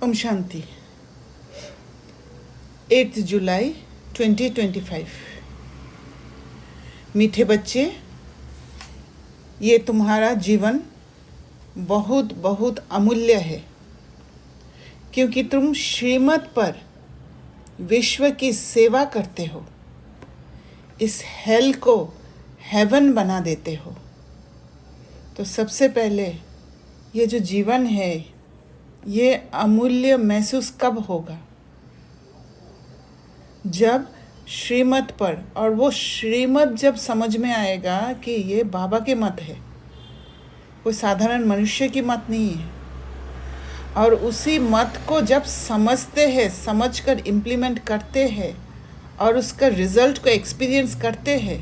ओम शांति। 8 जुलाई 2025। मीठे बच्चे, ये तुम्हारा जीवन बहुत बहुत अमूल्य है, क्योंकि तुम श्रीमत पर विश्व की सेवा करते हो, इस हेल को हेवन बना देते हो। तो सबसे पहले ये जो जीवन है, ये अमूल्य महसूस कब होगा? जब श्रीमत पर, और वो श्रीमत जब समझ में आएगा कि ये बाबा के मत है, कोई साधारण मनुष्य की मत नहीं है, और उसी मत को जब समझते हैं, समझकर इम्प्लीमेंट करते हैं और उसका रिजल्ट को एक्सपीरियंस करते हैं,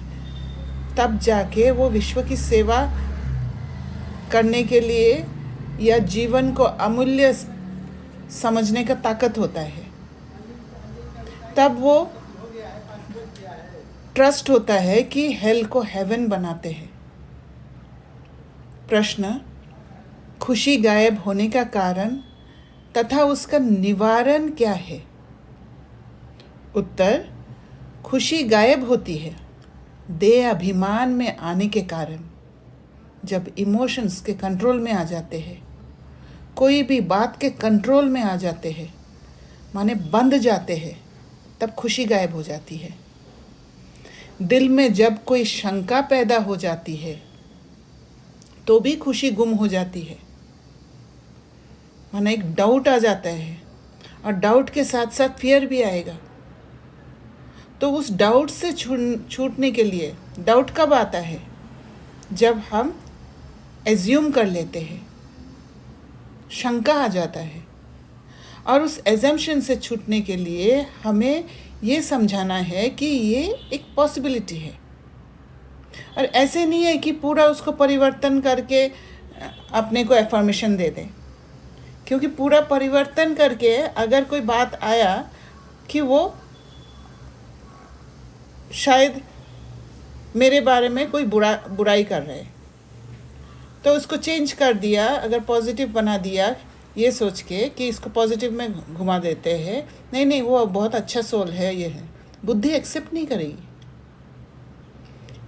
तब जाके वो विश्व की सेवा करने के लिए या जीवन को अमूल्य समझने का ताकत होता है। तब वो ट्रस्ट होता है कि हेल को हेवन बनाते हैं। प्रश्न: खुशी गायब होने का कारण तथा उसका निवारण क्या है? उत्तर: खुशी गायब होती है देह अभिमान में आने के कारण। जब इमोशंस के कंट्रोल में आ जाते हैं, कोई भी बात के कंट्रोल में आ जाते हैं, माने बंध जाते हैं, तब खुशी गायब हो जाती है। दिल में जब कोई शंका पैदा हो जाती है, तो भी खुशी गुम हो जाती है। माने एक डाउट आ जाता है, और डाउट के साथ साथ फियर भी आएगा। तो उस डाउट से छूटने के लिए, डाउट कब आता है? जब हम एज्यूम कर लेते हैं, शंका आ जाता है। और उस एजम्पशन से छूटने के लिए हमें ये समझाना है कि ये एक पॉसिबिलिटी है, और ऐसे नहीं है कि पूरा उसको परिवर्तन करके अपने को एफर्मेशन दे दें। क्योंकि पूरा परिवर्तन करके अगर कोई बात आया कि वो शायद मेरे बारे में कोई बुराई कर रहे हैं, तो उसको चेंज कर दिया, अगर पॉजिटिव बना दिया, ये सोच के कि इसको पॉजिटिव में घुमा देते हैं, नहीं वो बहुत अच्छा सोल है, ये है, बुद्धि एक्सेप्ट नहीं करेगी।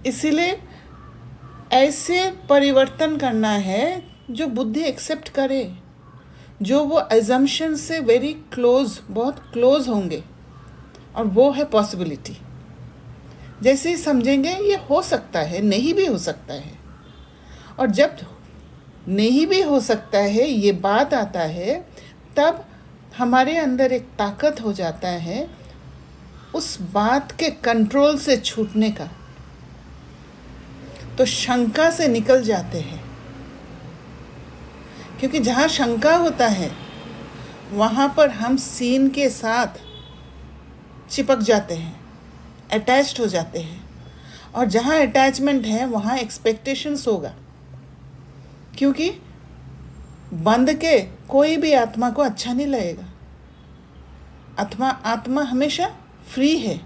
इसीलिए ऐसे परिवर्तन करना है जो बुद्धि एक्सेप्ट करे, जो वो एजम्पशन से वेरी क्लोज, बहुत क्लोज होंगे, और वो है पॉसिबिलिटी। जैसे ही समझेंगे ये हो सकता है, नहीं भी हो सकता है, और जब नहीं भी हो सकता है ये बात आता है, तब हमारे अंदर एक ताकत हो जाता है उस बात के कंट्रोल से छूटने का। तो शंका से निकल जाते हैं, क्योंकि जहाँ शंका होता है वहाँ पर हम सीन के साथ चिपक जाते हैं, अटैच्ड हो जाते हैं, और जहाँ अटैचमेंट है वहाँ एक्सपेक्टेशंस होगा। क्योंकि बंध के कोई भी आत्मा को अच्छा नहीं लगेगा। आत्मा हमेशा फ्री है,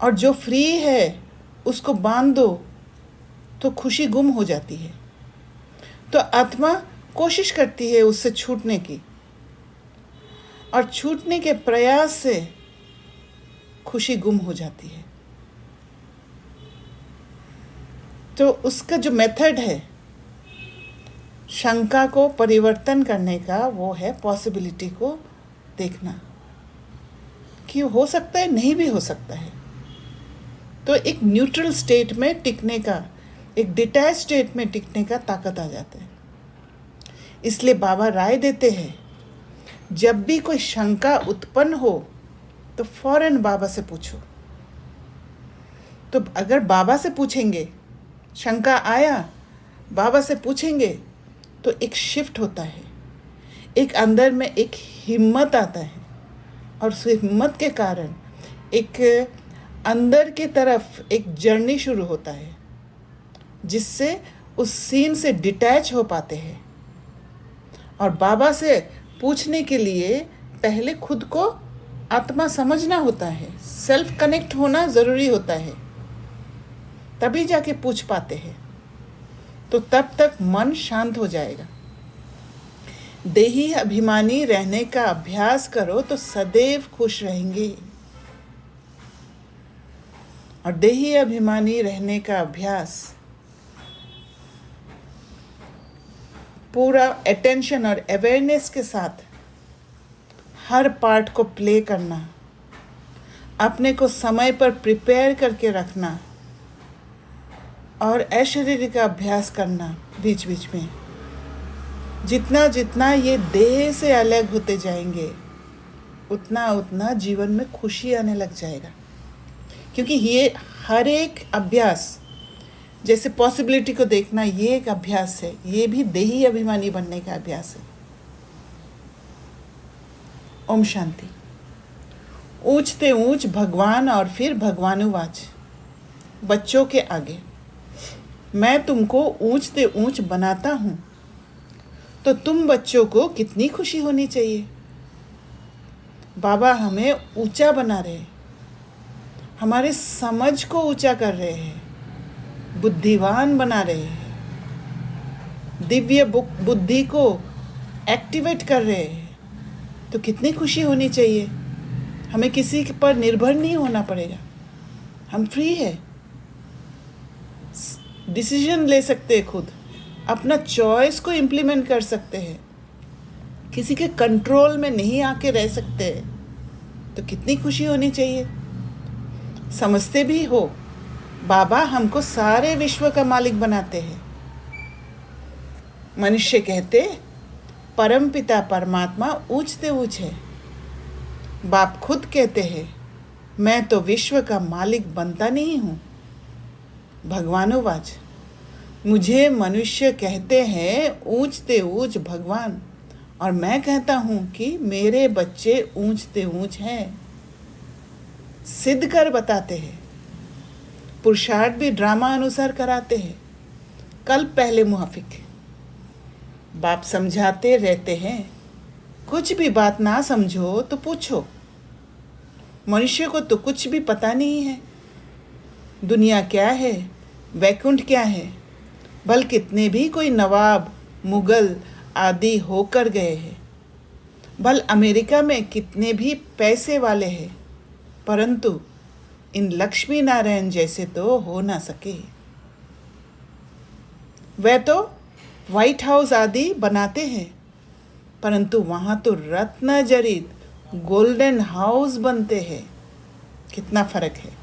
और जो फ्री है उसको बांध दो तो खुशी गुम हो जाती है। तो आत्मा कोशिश करती है उससे छूटने की, और छूटने के प्रयास से खुशी गुम हो जाती है। तो उसका जो मेथड है शंका को परिवर्तन करने का, वो है पॉसिबिलिटी को देखना कि हो सकता है, नहीं भी हो सकता है। तो एक न्यूट्रल स्टेट में टिकने का, एक डिटैच स्टेट में टिकने का ताकत आ जाता है। इसलिए बाबा राय देते हैं, जब भी कोई शंका उत्पन्न हो तो फौरन बाबा से पूछो। तो अगर बाबा से पूछेंगे, शंका आया, बाबा से पूछेंगे, तो एक शिफ्ट होता है, एक अंदर में एक हिम्मत आता है, और उस हिम्मत के कारण एक अंदर की तरफ एक जर्नी शुरू होता है, जिससे उस सीन से डिटैच हो पाते हैं। और बाबा से पूछने के लिए पहले खुद को आत्मा समझना होता है, सेल्फ कनेक्ट होना ज़रूरी होता है, तभी जाके पूछ पाते हैं। तो तब तक मन शांत हो जाएगा। देही अभिमानी रहने का अभ्यास करो तो सदैव खुश रहेंगे। और देही अभिमानी रहने का अभ्यास पूरा अटेंशन और अवेयरनेस के साथ हर पार्ट को प्ले करना, अपने को समय पर प्रिपेयर करके रखना और अशारीरिक का अभ्यास करना बीच बीच में। जितना जितना ये देह से अलग होते जाएंगे उतना उतना जीवन में खुशी आने लग जाएगा। क्योंकि ये हर एक अभ्यास, जैसे पॉसिबिलिटी को देखना, ये एक अभ्यास है, ये भी देही अभिमानी बनने का अभ्यास है। ओम शांति। ऊंचते ऊंच भगवान और फिर भगवानुवाच। बच्चों के आगे, मैं तुमको ऊंचते ऊंच बनाता हूँ तो तुम बच्चों को कितनी खुशी होनी चाहिए। बाबा हमें ऊंचा बना रहे, हमारे समझ को ऊंचा कर रहे हैं, बुद्धिवान बना रहे हैं, दिव्य बुद्धि को एक्टिवेट कर रहे हैं। तो कितनी खुशी होनी चाहिए। हमें किसी पर निर्भर नहीं होना पड़ेगा, हम फ्री है, डिसीजन ले सकते हैं, खुद अपना चॉइस को इम्प्लीमेंट कर सकते हैं, किसी के कंट्रोल में नहीं आके रह सकते हैं। तो कितनी खुशी होनी चाहिए। समझते भी हो बाबा हमको सारे विश्व का मालिक बनाते हैं। मनुष्य कहते परमपिता परमात्मा ऊंचते ऊंच है। बाप खुद कहते हैं मैं तो विश्व का मालिक बनता नहीं हूँ। भगवानुवाच, मुझे मनुष्य कहते हैं ऊंचते ऊंच भगवान, और मैं कहता हूँ कि मेरे बच्चे ऊंचते ऊंच हैं। सिद्ध कर बताते हैं, पुरुषार्थ भी ड्रामा अनुसार कराते हैं। कल पहले मुआफिक बाप समझाते रहते हैं, कुछ भी बात ना समझो तो पूछो। मनुष्य को तो कुछ भी पता नहीं है, दुनिया क्या है, वैकुंठ क्या है। भल कितने भी कोई नवाब मुगल आदि होकर गए हैं, भल अमेरिका में कितने भी पैसे वाले हैं, परंतु इन लक्ष्मी नारायण जैसे तो हो ना सके। वह तो व्हाइट हाउस आदि बनाते हैं, परंतु वहाँ तो रत्न जड़ित गोल्डन हाउस बनते हैं। कितना फर्क है।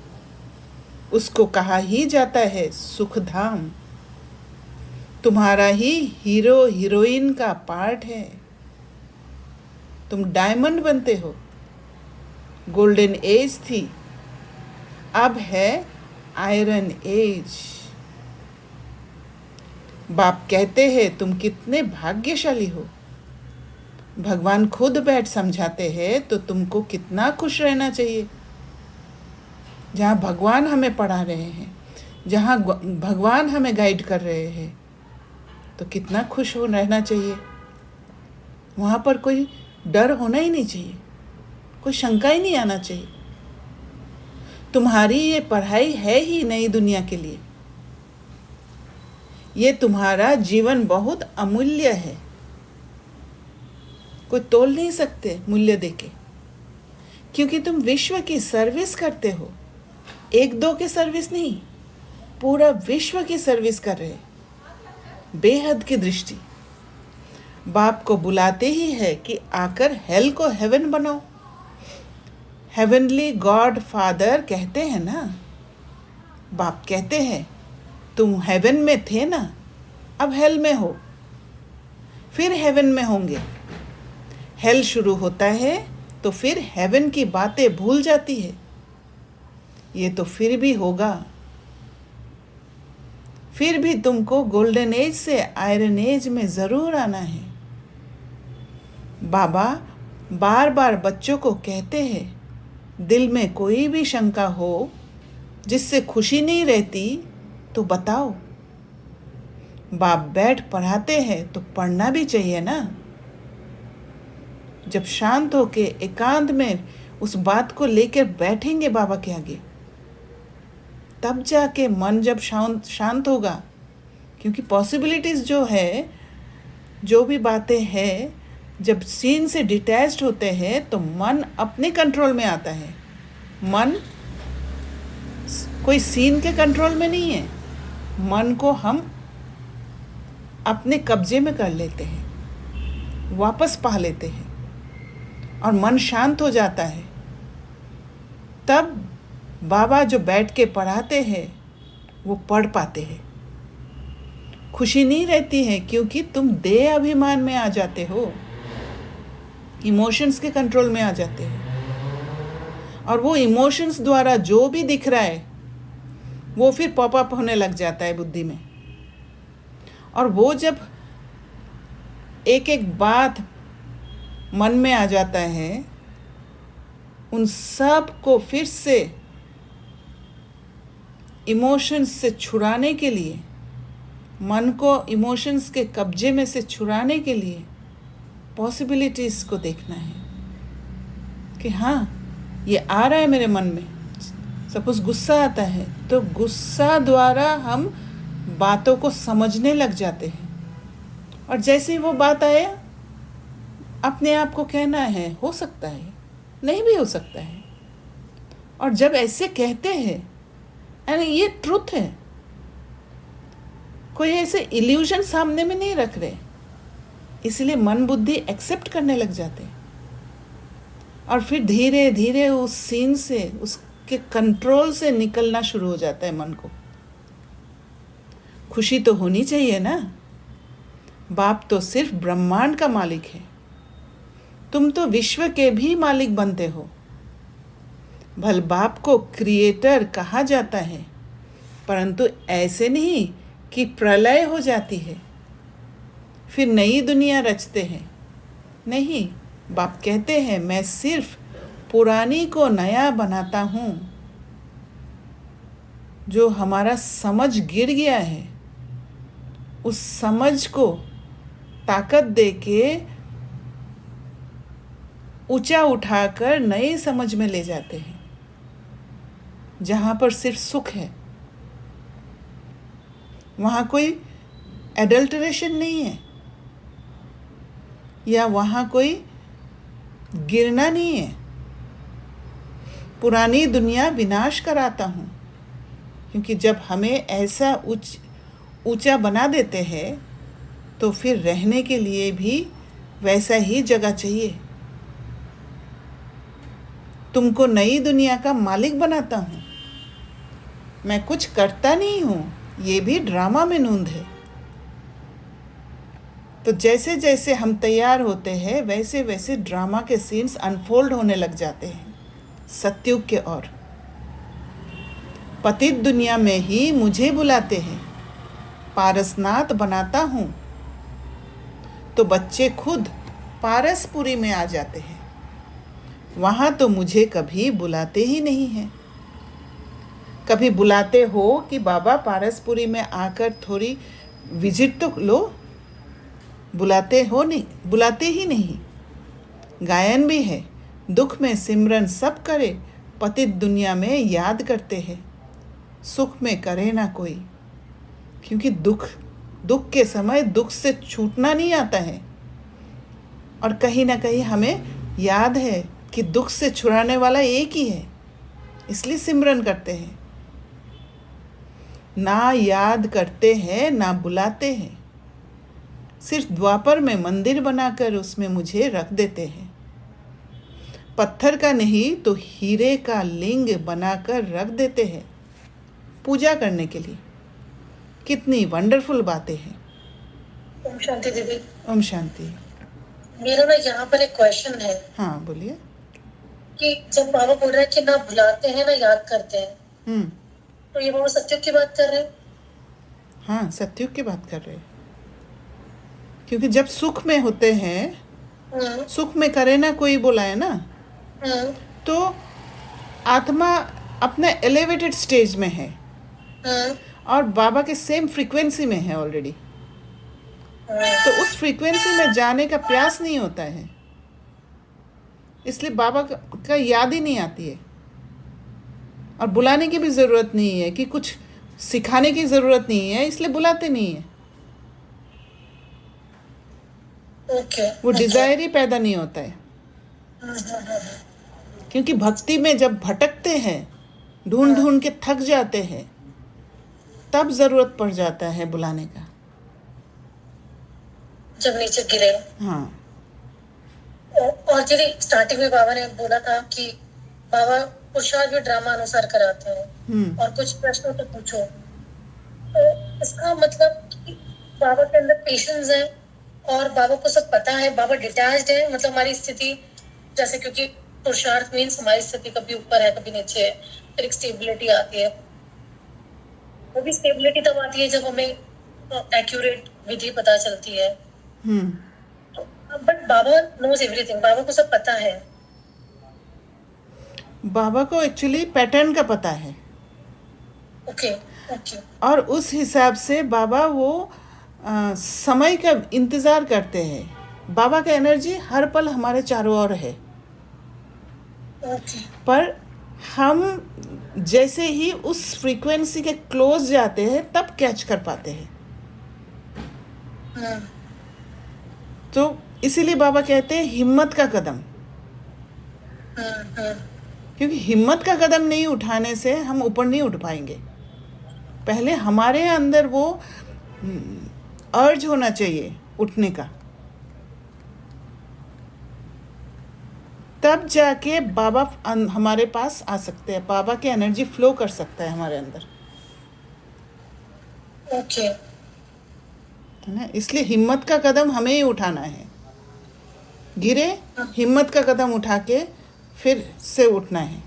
उसको कहा ही जाता है सुखधाम। तुम्हारा ही हीरो हीरोइन का पार्ट है। तुम डायमंड बनते हो। गोल्डन एज थी, अब है आयरन एज। बाप कहते हैं तुम कितने भाग्यशाली हो। भगवान खुद बैठ समझाते हैं तो तुमको कितना खुश रहना चाहिए। जहाँ भगवान हमें पढ़ा रहे हैं, जहाँ भगवान हमें गाइड कर रहे हैं, तो कितना खुश हो रहना चाहिए। वहाँ पर कोई डर होना ही नहीं चाहिए, कोई शंका ही नहीं आना चाहिए। तुम्हारी ये पढ़ाई है ही नई दुनिया के लिए। ये तुम्हारा जीवन बहुत अमूल्य है, कोई तोल नहीं सकते मूल्य देके, क्योंकि तुम विश्व की सर्विस करते हो। एक दो की सर्विस नहीं, पूरा विश्व की सर्विस कर रहे। बेहद की दृष्टि। बाप को बुलाते ही है कि आकर हेल को हेवन बनाओ। हेवनली गॉड फादर कहते हैं ना। बाप कहते हैं तुम हेवन में थे ना, अब हेल में हो, फिर हेवन में होंगे। हेल शुरू होता है तो फिर हेवन की बातें भूल जाती है। ये तो फिर भी होगा। फिर भी तुमको गोल्डन एज से आयरन एज में ज़रूर आना है। बाबा बार बार बच्चों को कहते हैं, दिल में कोई भी शंका हो जिससे खुशी नहीं रहती तो बताओ। बाप बैठ पढ़ाते हैं तो पढ़ना भी चाहिए ना। जब शांत होके एकांत में उस बात को लेकर बैठेंगे बाबा के आगे, तब जाके मन जब शांत होगा। क्योंकि पॉसिबिलिटीज़ जो है, जो भी बातें हैं, जब सीन से डिटैच्ड होते हैं तो मन अपने कंट्रोल में आता है। मन कोई सीन के कंट्रोल में नहीं है। मन को हम अपने कब्जे में कर लेते हैं, वापस पा लेते हैं और मन शांत हो जाता है। तब बाबा जो बैठ के पढ़ाते हैं वो पढ़ पाते हैं। खुशी नहीं रहती है क्योंकि तुम देह अभिमान में आ जाते हो, इमोशंस के कंट्रोल में आ जाते हो, और वो इमोशंस द्वारा जो भी दिख रहा है वो फिर पॉपअप होने लग जाता है बुद्धि में। और वो जब एक एक बात मन में आ जाता है, उन सब को फिर से इमोशंस से छुड़ाने के लिए, मन को इमोशंस के कब्जे में से छुड़ाने के लिए पॉसिबिलिटीज़ को देखना है कि हाँ, ये आ रहा है मेरे मन में। सपोज गुस्सा आता है तो गुस्सा द्वारा हम बातों को समझने लग जाते हैं, और जैसे ही वो बात आया अपने आप को कहना है, हो सकता है, नहीं भी हो सकता है। और जब ऐसे कहते हैं यानी ये ट्रुथ है, कोई ऐसे इल्यूजन सामने में नहीं रख रहे, इसलिए मन बुद्धि एक्सेप्ट करने लग जाते हैं। और फिर धीरे धीरे उस सीन से, उसके कंट्रोल से निकलना शुरू हो जाता है मन को। खुशी तो होनी चाहिए ना। बाप तो सिर्फ ब्रह्मांड का मालिक है, तुम तो विश्व के भी मालिक बनते हो। भल बाप को क्रिएटर कहा जाता है, परंतु ऐसे नहीं कि प्रलय हो जाती है फिर नई दुनिया रचते हैं। नहीं, बाप कहते हैं मैं सिर्फ पुरानी को नया बनाता हूँ। जो हमारा समझ गिर गया है उस समझ को ताकत दे के ऊंचा उठाकर नई समझ में ले जाते हैं, जहाँ पर सिर्फ सुख है। वहाँ कोई एडल्टरेशन नहीं है, या वहाँ कोई गिरना नहीं है। पुरानी दुनिया विनाश कराता हूँ, क्योंकि जब हमें ऐसा ऊंचा बना देते हैं तो फिर रहने के लिए भी वैसा ही जगह चाहिए। तुमको नई दुनिया का मालिक बनाता हूँ, मैं कुछ करता नहीं हूँ, ये भी ड्रामा में नूंद है। तो जैसे जैसे हम तैयार होते हैं वैसे वैसे ड्रामा के सीन्स अनफोल्ड होने लग जाते हैं सत्युग के ओर। पतित दुनिया में ही मुझे बुलाते हैं, पारसनाथ बनाता हूँ, तो बच्चे खुद पारसपुरी में आ जाते हैं। वहाँ तो मुझे कभी बुलाते ही नहीं हैं। कभी बुलाते हो कि बाबा पारसपुरी में आकर थोड़ी विजिट तो लो, बुलाते हो नहीं, बुलाते ही नहीं। गायन भी है, दुख में सिमरन सब करे, पतित दुनिया में याद करते हैं, सुख में करे ना कोई। क्योंकि दुख के समय दुख से छूटना नहीं आता है, और कहीं ना कहीं हमें याद है कि दुख से छुड़ाने वाला एक ही है, इसलिए सिमरन करते हैं। ना याद करते हैं ना बुलाते हैं, सिर्फ द्वापर में मंदिर बनाकर उसमें मुझे रख देते हैं। पत्थर का नहीं तो हीरे का लिंग बनाकर रख देते हैं पूजा करने के लिए। कितनी वंडरफुल बातें हैं। ओम शांति दीदी। ओम शांति। मेरा ना यहाँ पर एक क्वेश्चन है। हाँ बोलिए। कि जब बाबा बोल रहे हैं कि ना भुलाते हैं ना याद करते हैं, तो ये बाबा सत्युग की बात कर रहे हैं? हाँ, सत्युग की बात कर रहे हैं। क्योंकि जब सुख में होते हैं, सुख में करे ना कोई बोला है ना, तो आत्मा अपने एलिवेटेड स्टेज में है और बाबा के सेम फ्रीक्वेंसी में है ऑलरेडी। तो उस फ्रीक्वेंसी में जाने का प्रयास नहीं होता है, इसलिए बाबा का याद ही नहीं आती है। और बुलाने की भी ज़रूरत नहीं है, कि कुछ सिखाने की ज़रूरत नहीं है, इसलिए बुलाते नहीं है। ओके। वो अच्छा। डिज़ायर ही पैदा नहीं होता है। क्योंकि भक्ति में जब भटकते हैं, ढूंढ ढूंढ के थक जाते हैं, तब ज़रूरत पड़ जाता है बुलाने का। जब नीचे गिरे। हाँ। और दीदी स्टार्टिंग में बाबा ने बोला था कि बाबा पुरुषार्थ भी ड्रामा अनुसार कराते हैं और कुछ प्रश्नों तो पूछो। तो इसका मतलब कि बाबा के अंदर पेशेंस है और बाबा को सब पता है, बाबा डिटैच्ड है, मतलब हमारी स्थिति जैसे, क्योंकि पुरुषार्थ मीन्स हमारी स्थिति कभी ऊपर है कभी नीचे है, फिर एक स्टेबिलिटी आती है। वो भी स्टेबिलिटी तब आती है जब हमें एक्यूरेट विधि पता चलती है। बट बाबा नोज एवरीथिंग, बाबा को सब पता है। बाबा को एक्चुअली पैटर्न का पता है। Okay okay. और उस हिसाब से बाबा वो समय का इंतज़ार करते हैं। बाबा का एनर्जी हर पल हमारे चारों ओर है। ओके। पर हम जैसे ही उस फ्रीक्वेंसी के क्लोज जाते हैं तब कैच कर पाते हैं। तो इसीलिए बाबा कहते हैं हिम्मत का कदम। क्योंकि हिम्मत का कदम नहीं उठाने से हम ऊपर नहीं उठ पाएंगे। पहले हमारे अंदर वो अर्ज होना चाहिए उठने का, तब जाके बाबा हमारे पास आ सकते हैं। बाबा की एनर्जी फ्लो कर सकता है हमारे अंदर। ओके। है ना? इसलिए हिम्मत का कदम हमें ही उठाना है। गिरे, हिम्मत का कदम उठा के फिर से उठना है।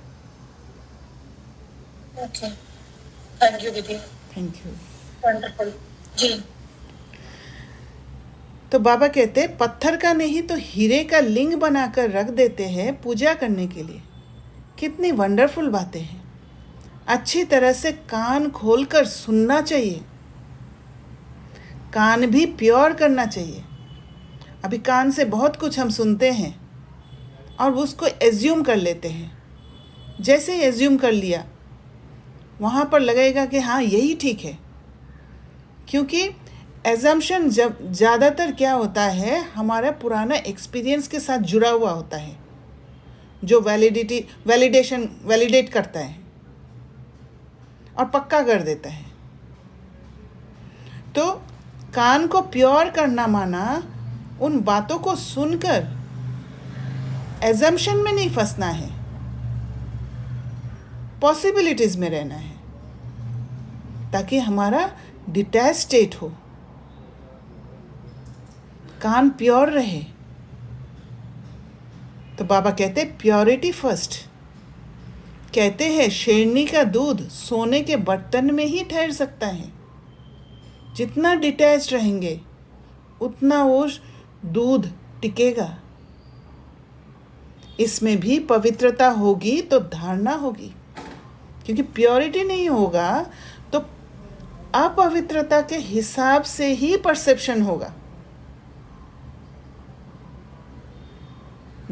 ओके। थैंक यू दीदी। Thank you. वंडरफुल जी। तो बाबा कहते हैं पत्थर का नहीं तो हीरे का लिंग बनाकर रख देते हैं पूजा करने के लिए। कितनी वंडरफुल बातें हैं। अच्छी तरह से कान खोलकर सुनना चाहिए। कान भी प्योर करना चाहिए। अभी कान से बहुत कुछ हम सुनते हैं और उसको एज्यूम कर लेते हैं। जैसे ही एज्यूम कर लिया, वहाँ पर लगेगा कि हाँ यही ठीक है। क्योंकि एजम्पशन जब ज़्यादातर क्या होता है, हमारा पुराना एक्सपीरियंस के साथ जुड़ा हुआ होता है, जो वैलिडेट करता है और पक्का कर देता है। तो कान को प्योर करना माना उन बातों को सुनकर एजम्पशन में नहीं फंसना है, पॉसिबिलिटीज़ में रहना है, ताकि हमारा डिटैच स्टेट हो, कान प्योर रहे। तो बाबा कहते हैं प्योरिटी फर्स्ट। कहते हैं शेरनी का दूध सोने के बर्तन में ही ठहर सकता है। जितना डिटैच रहेंगे उतना वो दूध टिकेगा। इसमें भी पवित्रता होगी तो धारणा होगी, क्योंकि प्योरिटी नहीं होगा तो अपवित्रता के हिसाब से ही परसेप्शन होगा।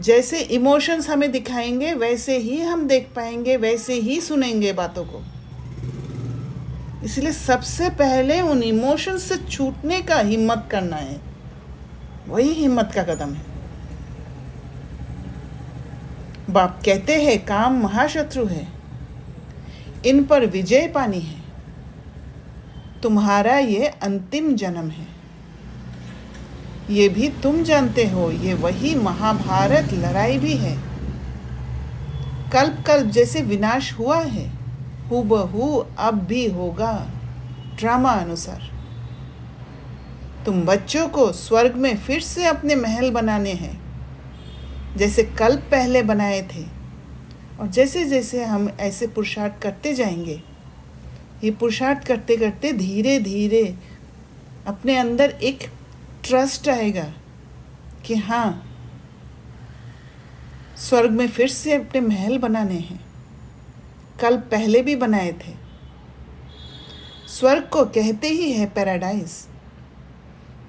जैसे इमोशंस हमें दिखाएंगे वैसे ही हम देख पाएंगे, वैसे ही सुनेंगे बातों को। इसलिए सबसे पहले उन इमोशंस से छूटने का हिम्मत करना है। वही हिम्मत का कदम है। बाप कहते हैं काम महाशत्रु है, इन पर विजय पानी है। तुम्हारा ये अंतिम जन्म है। ये भी तुम जानते हो, ये वही महाभारत लड़ाई भी है। कल्प कल्प जैसे विनाश हुआ है, हूबहू अब भी होगा ड्रामा अनुसार। तुम बच्चों को स्वर्ग में फिर से अपने महल बनाने हैं, जैसे कल्प पहले बनाए थे। और जैसे जैसे हम ऐसे पुरुषार्थ करते जाएंगे, ये पुरुषार्थ करते करते धीरे धीरे अपने अंदर एक ट्रस्ट आएगा कि हाँ स्वर्ग में फिर से अपने महल बनाने हैं। कल पहले भी बनाए थे। स्वर्ग को कहते ही है पैराडाइज।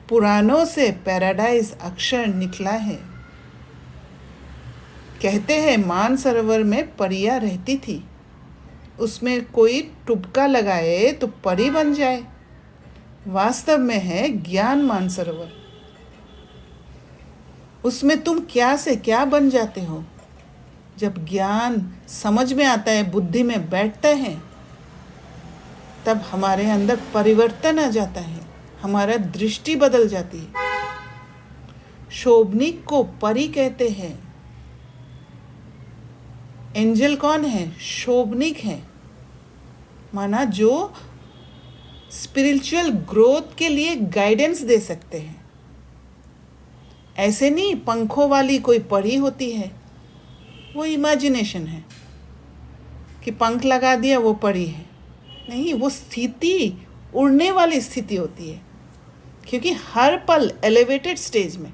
पुरानों से पैराडाइज अक्षर निकला है। कहते हैं मानसरोवर में परियां रहती थी, उसमें कोई टुबका लगाए तो परी बन जाए। वास्तव में है ज्ञान मानसरोवर। उसमें तुम क्या से क्या बन जाते हो। जब ज्ञान समझ में आता है, बुद्धि में बैठता है, तब हमारे अंदर परिवर्तन आ जाता है, हमारा दृष्टि बदल जाती है। शोभनिक को परी कहते हैं। एंजल कौन है? शोभनिक है, माना जो स्पिरिचुअल ग्रोथ के लिए गाइडेंस दे सकते हैं। ऐसे नहीं पंखों वाली कोई परी होती है, वो इमेजिनेशन है कि पंख लगा दिया वो परी है। नहीं, वो स्थिति उड़ने वाली स्थिति होती है, क्योंकि हर पल एलिवेटेड स्टेज में,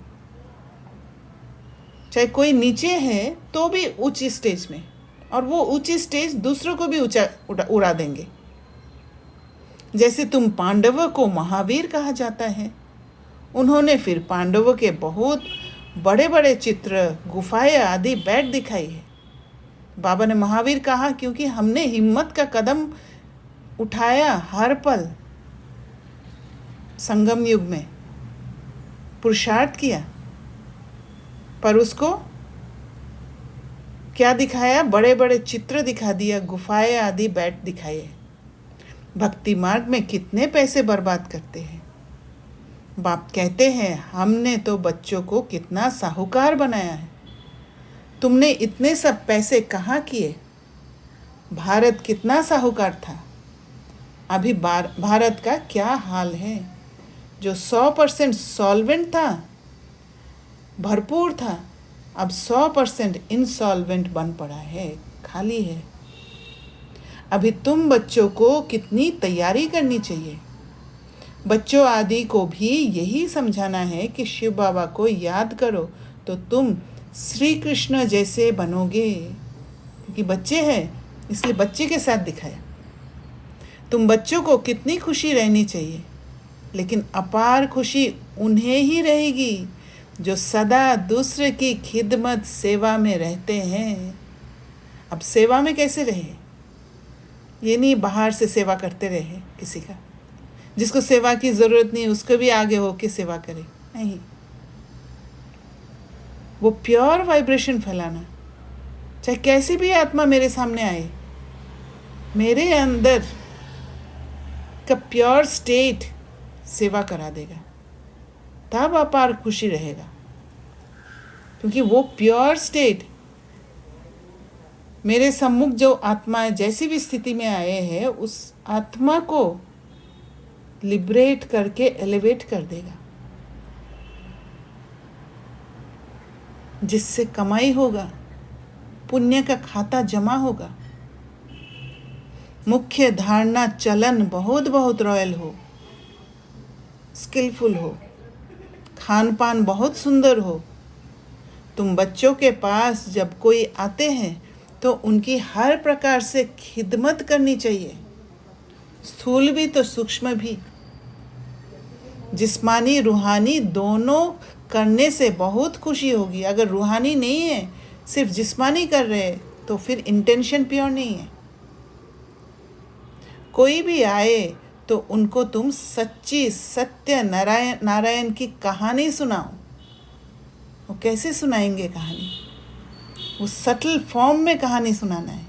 चाहे कोई नीचे है तो भी ऊंची स्टेज में, और वो ऊंची स्टेज दूसरों को भी ऊंचा उड़ा देंगे। जैसे तुम पांडवों को महावीर कहा जाता है, उन्होंने फिर पांडवों के बहुत बड़े बड़े चित्र, गुफाएं आदि बैठ दिखाई है। बाबा ने महावीर कहा क्योंकि हमने हिम्मत का कदम उठाया, हर पल संगम युग में पुरुषार्थ किया, पर उसको क्या दिखाया? बड़े बड़े चित्र दिखा दिया, गुफाएं आदि बैठ दिखाए। भक्ति मार्ग में कितने पैसे बर्बाद करते हैं। बाप कहते हैं हमने तो बच्चों को कितना साहूकार बनाया है, तुमने इतने सब पैसे कहाँ किए? भारत कितना साहूकार था, अभी भारत का क्या हाल है। जो 100% सॉल्वेंट था, भरपूर था, अब 100% इंसॉल्वेंट बन पड़ा है, खाली है। अभी तुम बच्चों को कितनी तैयारी करनी चाहिए। बच्चों आदि को भी यही समझाना है कि शिव बाबा को याद करो तो तुम श्री कृष्ण जैसे बनोगे, क्योंकि बच्चे हैं इसलिए बच्चे के साथ दिखाया। तुम बच्चों को कितनी खुशी रहनी चाहिए, लेकिन अपार खुशी उन्हें ही रहेगी जो सदा दूसरे की खिदमत सेवा में रहते हैं। अब सेवा में कैसे रहे? ये नहीं बाहर से सेवा करते रहे किसी का, जिसको सेवा की ज़रूरत नहीं उसको भी आगे होके सेवा करे, नहीं। वो प्योर वाइब्रेशन फैलाना, चाहे कैसी भी आत्मा मेरे सामने आए, मेरे अंदर का प्योर स्टेट सेवा करा देगा, तब अपार खुशी रहेगा। क्योंकि वो प्योर स्टेट, मेरे सम्मुख जो आत्मा जैसी भी स्थिति में आए हैं, उस आत्मा को लिबरेट करके एलिवेट कर देगा, जिससे कमाई होगा, पुण्य का खाता जमा होगा। मुख्य धारणा चलन बहुत बहुत रॉयल हो, स्किलफुल हो, खान पान बहुत सुंदर हो। तुम बच्चों के पास जब कोई आते हैं तो उनकी हर प्रकार से खिदमत करनी चाहिए, स्थूल भी तो सूक्ष्म भी। जिस्मानी रूहानी दोनों करने से बहुत खुशी होगी। अगर रूहानी नहीं है, सिर्फ जिस्मानी कर रहे हैं, तो फिर इंटेंशन प्योर नहीं है। कोई भी आए तो उनको तुम सच्ची सत्य नारायण की कहानी सुनाओ। वो कैसे सुनाएंगे कहानी? वो सटल फॉर्म में कहानी सुनाना है,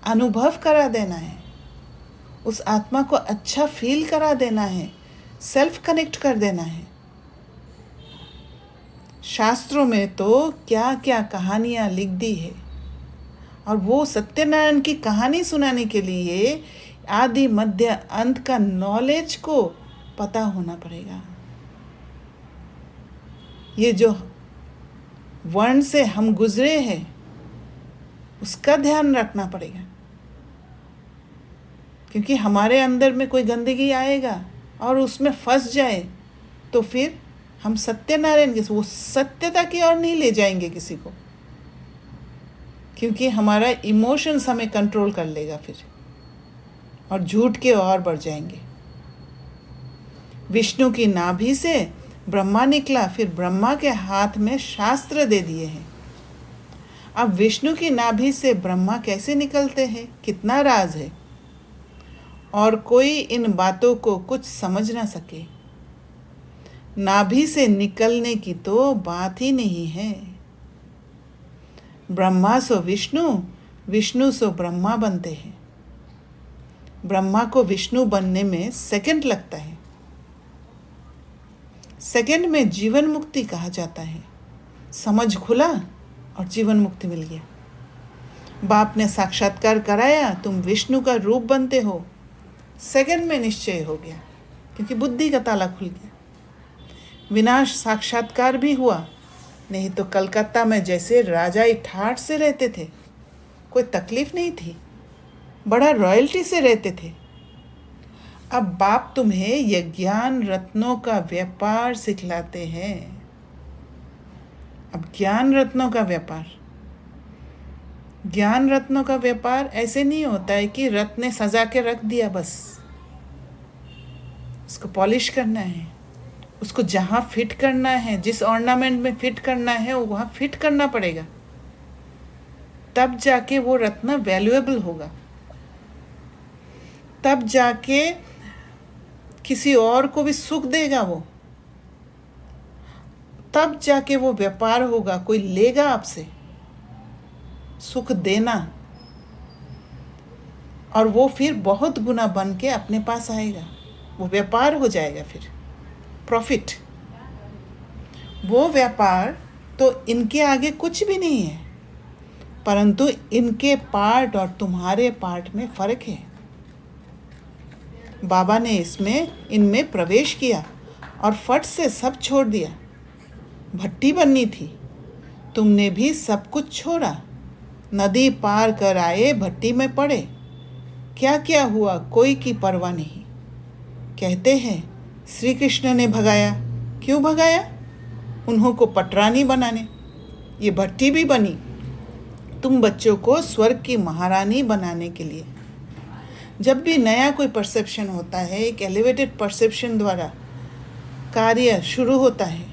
अनुभव करा देना है, उस आत्मा को अच्छा फील करा देना है, सेल्फ कनेक्ट कर देना है। शास्त्रों में तो क्या क्या कहानियाँ लिख दी है, और वो सत्यनारायण की कहानी सुनाने के लिए आदि मध्य अंत का नॉलेज को पता होना पड़ेगा। ये जो वर्ण से हम गुजरे हैं उसका ध्यान रखना पड़ेगा, क्योंकि हमारे अंदर में कोई गंदगी आएगा और उसमें फंस जाए तो फिर हम सत्यनारायण के वो सत्यता की ओर नहीं ले जाएंगे किसी को, क्योंकि हमारा इमोशंस हमें कंट्रोल कर लेगा फिर, और झूठ के ओर बढ़ जाएंगे। विष्णु की नाभि से ब्रह्मा निकला, फिर ब्रह्मा के हाथ में शास्त्र दे दिए हैं। अब विष्णु की नाभि से ब्रह्मा कैसे निकलते हैं, कितना राज है, और कोई इन बातों को कुछ समझ ना सके। नाभि से निकलने की तो बात ही नहीं है। ब्रह्मा सो विष्णु, विष्णु सो ब्रह्मा बनते हैं। ब्रह्मा को विष्णु बनने में सेकंड लगता है। सेकंड में जीवन मुक्ति कहा जाता है। समझ खुला और जीवन मुक्ति मिल गया। बाप ने साक्षात्कार कराया, तुम विष्णु का रूप बनते हो, सेकंड में निश्चय हो गया, क्योंकि बुद्धि का ताला खुल गया। विनाश साक्षात्कार भी हुआ, नहीं तो कलकत्ता में जैसे राजाई ठाठ से रहते थे, कोई तकलीफ नहीं थी, बड़ा रॉयल्टी से रहते थे। अब बाप तुम्हें ये ज्ञान रत्नों का व्यापार सिखलाते हैं। अब ज्ञान रत्नों का व्यापार, ज्ञान रत्नों का व्यापार ऐसे नहीं होता है कि रत्न सजा के रख दिया, बस उसको पॉलिश करना है, उसको जहाँ फिट करना है, जिस ऑर्नामेंट में फिट करना है वो वहाँ फिट करना पड़ेगा, तब जाके वो रत्न वैल्यूएबल होगा, तब जाके किसी और को भी सुख देगा वो, तब जाके वो व्यापार होगा, कोई लेगा आपसे सुख देना, और वो फिर बहुत गुना बन के अपने पास आएगा, वो व्यापार हो जाएगा, फिर प्रॉफिट। वो व्यापार तो इनके आगे कुछ भी नहीं है, परंतु इनके पार्ट और तुम्हारे पार्ट में फर्क है। बाबा ने इनमें प्रवेश किया और फट से सब छोड़ दिया। भट्टी बननी थी, तुमने भी सब कुछ छोड़ा, नदी पार कर आए, भट्टी में पड़े, क्या क्या हुआ कोई की परवाह नहीं। कहते हैं श्री कृष्ण ने भगाया, क्यों भगाया? उन्हों को पटरानी बनाने, ये भट्टी भी बनी तुम बच्चों को स्वर्ग की महारानी बनाने के लिए। जब भी नया कोई परसेप्शन होता है, एक एलिवेटेड परसेप्शन द्वारा कार्य शुरू होता है,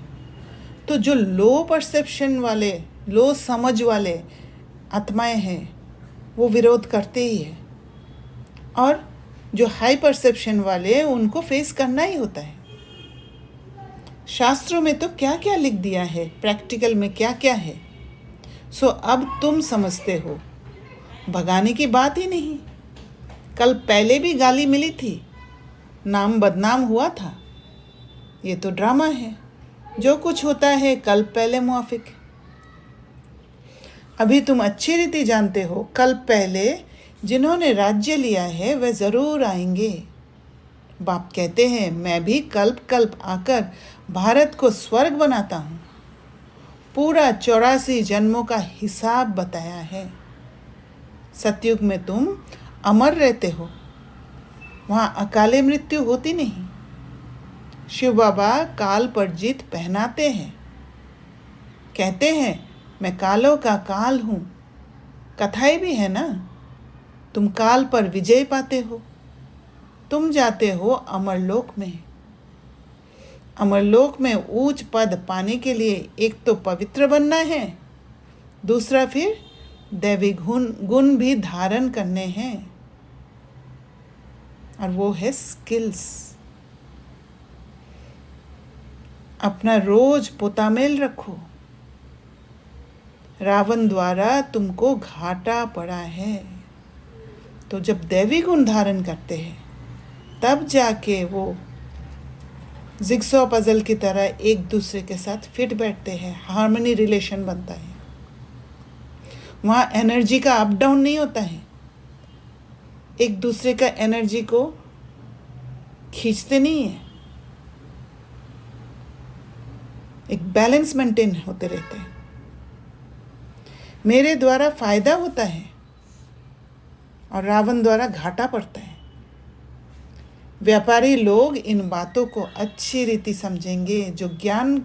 तो जो लो परसेप्शन वाले, लो समझ वाले आत्माएं हैं वो विरोध करते ही है, और जो हाई परसेप्शन वाले उनको फेस करना ही होता है। शास्त्रों में तो क्या क्या लिख दिया है, प्रैक्टिकल में क्या क्या है। सो अब तुम समझते हो, भगाने की बात ही नहीं। कल पहले भी गाली मिली थी, नाम बदनाम हुआ था, ये तो ड्रामा है। जो कुछ होता है कल पहले मुआफिक। अभी तुम अच्छी रीति जानते हो, कल पहले जिन्होंने राज्य लिया है वे ज़रूर आएंगे। बाप कहते हैं मैं भी कल्प कल्प आकर भारत को स्वर्ग बनाता हूँ। पूरा 84 जन्मों का हिसाब बताया है। सतयुग में तुम अमर रहते हो, वहाँ अकाले मृत्यु होती नहीं। शिव बाबा काल पर जीत पहनाते हैं, कहते हैं मैं कालों का काल हूँ। कथाएं भी है ना, तुम काल पर विजय पाते हो, तुम जाते हो अमरलोक में। अमरलोक में ऊंच पद पाने के लिए एक तो पवित्र बनना है, दूसरा फिर दैवी गुण भी धारण करने हैं, और वो है स्किल्स। अपना रोज पोतामेल रखो। रावण द्वारा तुमको घाटा पड़ा है, तो जब दैवी गुण धारण करते हैं तब जाके वो जिगसॉ पजल की तरह एक दूसरे के साथ फिट बैठते हैं, हार्मनी रिलेशन बनता है। वहाँ एनर्जी का अप डाउन नहीं होता है, एक दूसरे का एनर्जी को खींचते नहीं है, एक बैलेंस मेंटेन होते रहते हैं। मेरे द्वारा फायदा होता है और रावण द्वारा घाटा पड़ता है। व्यापारी लोग इन बातों को अच्छी रीति समझेंगे। जो ज्ञान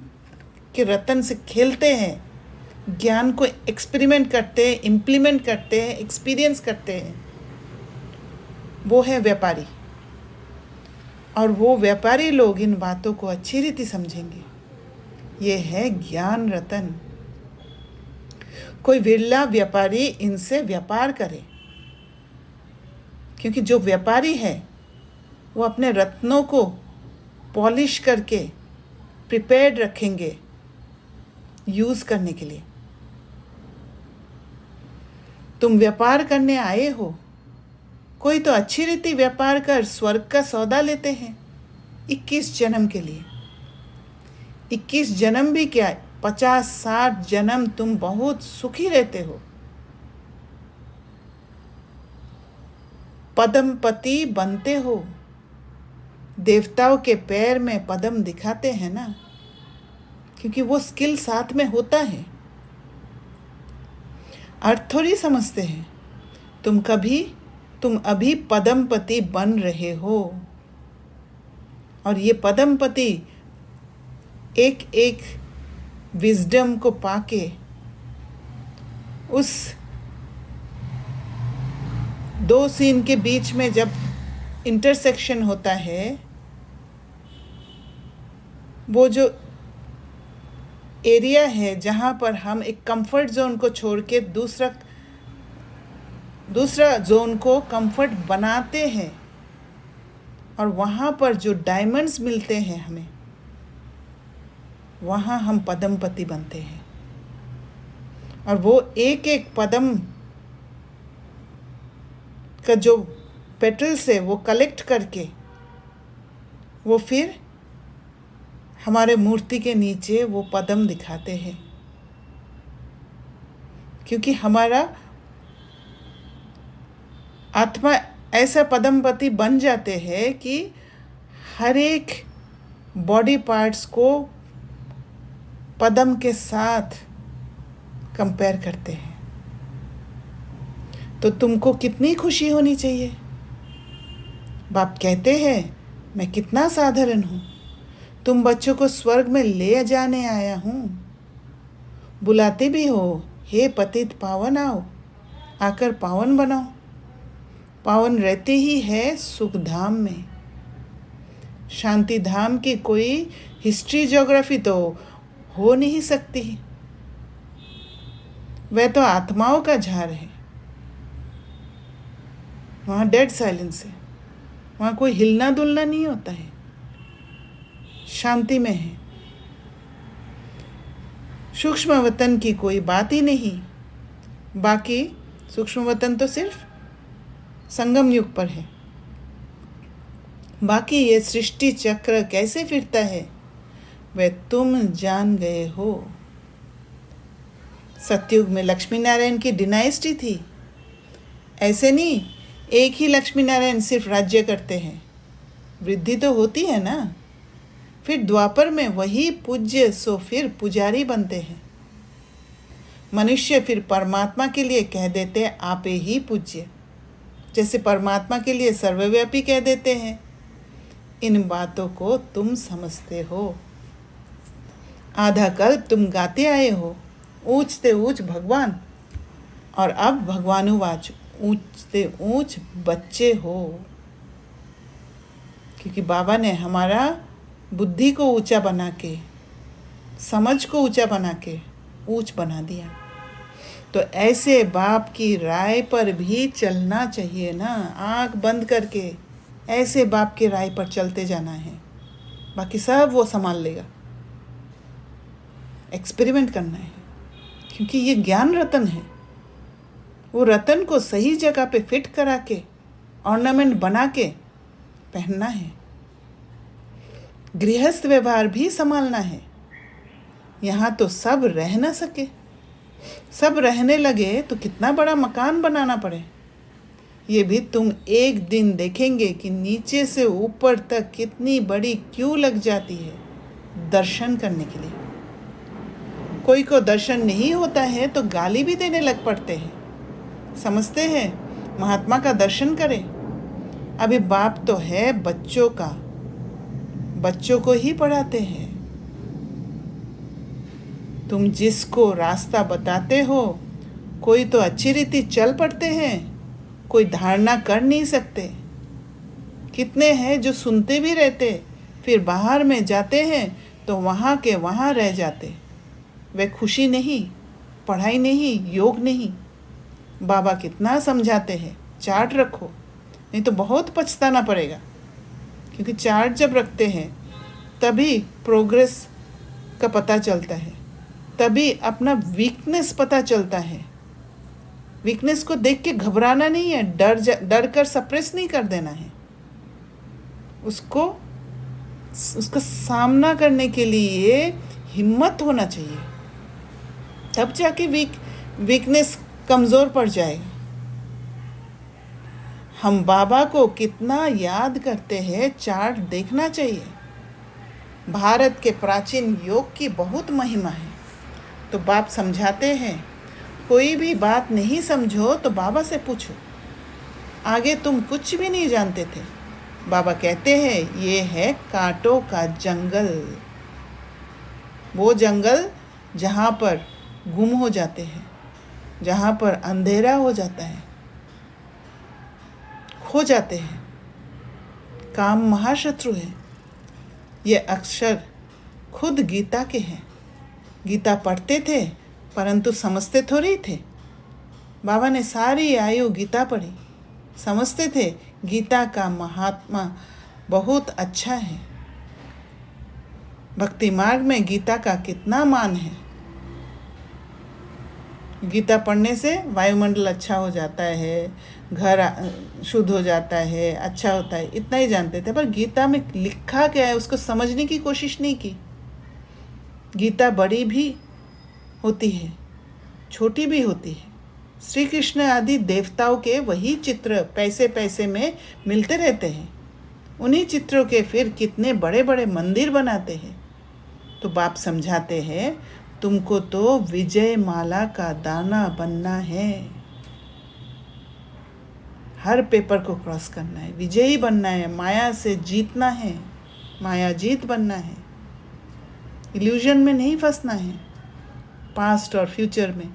के रतन से खेलते हैं, ज्ञान को एक्सपेरिमेंट करते हैं, इम्प्लीमेंट करते हैं, एक्सपीरियंस करते हैं, वो है व्यापारी। और वो व्यापारी लोग इन बातों को अच्छी रीति समझेंगे। ये है ज्ञान रतन। कोई विरला व्यापारी इनसे व्यापार करे, क्योंकि जो व्यापारी है वो अपने रत्नों को पॉलिश करके प्रिपेयर्ड रखेंगे यूज़ करने के लिए। तुम व्यापार करने आए हो, कोई तो अच्छी रीति व्यापार कर स्वर्ग का सौदा लेते हैं 21 जन्म के लिए। 21 जन्म भी क्या, 50-60 जन्म तुम बहुत सुखी रहते हो, पद्मपति बनते हो। देवताओं के पैर में पद्म दिखाते हैं ना, क्योंकि वो स्किल साथ में होता है। अर्थ थोड़ी समझते हैं। तुम अभी पद्मपति बन रहे हो, और ये पद्मपति एक एक विजडम को पाके उस 2 सीन के बीच में जब इंटरसेक्शन होता है, वो जो एरिया है जहाँ पर हम एक कंफर्ट जोन को छोड़ के दूसरा जोन को कंफर्ट बनाते हैं, और वहाँ पर जो डायमंड्स मिलते हैं हमें, वहाँ हम पद्मपति बनते हैं। और वो एक एक पद्म का जो पेटल्स है वो कलेक्ट करके वो फिर हमारे मूर्ति के नीचे वो पद्म दिखाते हैं, क्योंकि हमारा आत्मा ऐसा पद्मपति बन जाते हैं कि हर एक बॉडी पार्ट्स को पद्म के साथ कंपेयर करते हैं। तो तुमको कितनी खुशी होनी चाहिए। बाप कहते हैं मैं कितना साधारण हूँ, तुम बच्चों को स्वर्ग में ले जाने आया हूँ। बुलाते भी हो, हे पतित पावन आओ, आकर पावन बनाओ। पावन रहते ही है सुख धाम में। शांति धाम की कोई हिस्ट्री ज्योग्राफी तो हो नहीं सकती। वह तो आत्माओं का झार है। वहाँ डेड साइलेंस है, वहाँ कोई हिलना डुलना नहीं होता है, शांति में है। सूक्ष्म वतन की कोई बात ही नहीं। बाकी सूक्ष्म वतन तो सिर्फ संगम युग पर है। बाकी ये सृष्टि चक्र कैसे फिरता है वह तुम जान गए हो। सतयुग में लक्ष्मी नारायण की डिनाइस्टी थी। ऐसे नहीं एक ही लक्ष्मी नारायण सिर्फ राज्य करते हैं, वृद्धि तो होती है ना। फिर द्वापर में वही पूज्य सो फिर पुजारी बनते हैं। मनुष्य फिर परमात्मा के लिए कह देते हैं आप ही पूज्य, जैसे परमात्मा के लिए सर्वव्यापी कह देते हैं। इन बातों को तुम समझते हो। आधा कल्प तुम गाते आए हो ऊंचते ऊंच भगवान, और अब भगवानुवाच ऊंचते ऊंच बच्चे हो। क्योंकि बाबा ने हमारा बुद्धि को ऊंचा बना के, समझ को ऊंचा बना के ऊंच बना दिया। तो ऐसे बाप की राय पर भी चलना चाहिए ना। आँख बंद करके ऐसे बाप की राय पर चलते जाना है, बाकी सब वो संभाल लेगा। एक्सपेरिमेंट करना है, क्योंकि ये ज्ञान रतन है। वो रतन को सही जगह पे फिट करा के ऑर्नामेंट बना के पहनना है। गृहस्थ व्यवहार भी संभालना है। यहाँ तो सब रह ना सके, सब रहने लगे तो कितना बड़ा मकान बनाना पड़े। ये भी तुम एक दिन देखेंगे कि नीचे से ऊपर तक कितनी बड़ी क्यू लग जाती है दर्शन करने के लिए। कोई को दर्शन नहीं होता है तो गाली भी देने लग पड़ते हैं। समझते हैं महात्मा का दर्शन करें। अभी बाप तो है बच्चों का, बच्चों को ही पढ़ाते हैं। तुम जिसको रास्ता बताते हो, कोई तो अच्छी रीति चल पड़ते हैं, कोई धारणा कर नहीं सकते। कितने हैं जो सुनते भी रहते, फिर बाहर में जाते हैं तो वहाँ के वहाँ रह जाते। वे खुशी नहीं, पढ़ाई नहीं, योग नहीं। बाबा कितना समझाते हैं चार्ट रखो, नहीं तो बहुत पछताना पड़ेगा। क्योंकि चार्ट जब रखते हैं तभी प्रोग्रेस का पता चलता है, तभी अपना वीकनेस पता चलता है। वीकनेस को देख के घबराना नहीं है, डर कर सप्रेस नहीं कर देना है, उसका सामना करने के लिए हिम्मत होना चाहिए, तब जाके वीकनेस कमज़ोर पड़ जाएगा। हम बाबा को कितना याद करते हैं, चार्ट देखना चाहिए। भारत के प्राचीन योग की बहुत महिमा है। तो बाप समझाते हैं, कोई भी बात नहीं समझो तो बाबा से पूछो, आगे तुम कुछ भी नहीं जानते थे। बाबा कहते हैं ये है कांटों का जंगल, वो जंगल जहाँ पर गुम हो जाते हैं, जहाँ पर अंधेरा हो जाता है, खो जाते हैं। काम महाशत्रु है। ये अक्षर खुद गीता के हैं। गीता पढ़ते थे परंतु समझते थोड़ी थे। बाबा ने सारी आयु गीता पढ़ी, समझते थे गीता का महात्मा बहुत अच्छा है। भक्ति मार्ग में गीता का कितना मान है। गीता पढ़ने से वायुमंडल अच्छा हो जाता है, घर शुद्ध हो जाता है, अच्छा होता है, इतना ही जानते थे। पर गीता में लिखा क्या है उसको समझने की कोशिश नहीं की। गीता बड़ी भी होती है, छोटी भी होती है। श्री कृष्ण आदि देवताओं के वही चित्र पैसे पैसे में मिलते रहते हैं। उन्हीं चित्रों के फिर कितने बड़े बड़े मंदिर बनाते हैं। तो बाप समझाते हैं, तुमको तो विजय माला का दाना बनना है। हर पेपर को क्रॉस करना है, विजयी बनना है, माया से जीतना है, माया जीत बनना है। इल्यूजन में नहीं फंसना है, पास्ट और फ्यूचर में।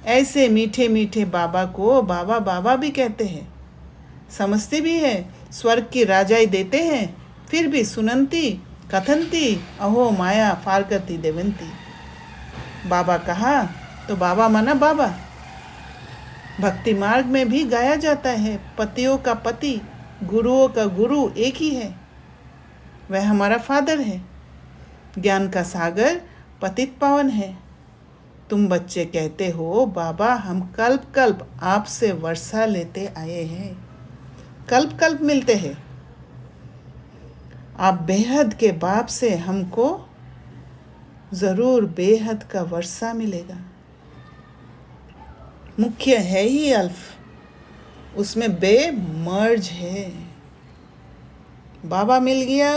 ऐसे मीठे मीठे बाबा को बाबा बाबा भी कहते हैं, समझते भी है, स्वर्ग की राजाई देते हैं, फिर भी सुनंती कथनती अहो माया फारकती देवंती। बाबा कहा तो बाबा माना बाबा। भक्ति मार्ग में भी गाया जाता है, पतियों का पति गुरुओं का गुरु एक ही है, वह हमारा फादर है। ज्ञान का सागर पतित पावन है। तुम बच्चे कहते हो बाबा हम कल्प कल्प आपसे वर्षा लेते आए हैं, कल्प कल्प मिलते हैं। आप बेहद के बाप से हमको ज़रूर बेहद का वर्षा मिलेगा। मुख्य है ही अल्फ, उसमें बे मर्ज है। बाबा मिल गया,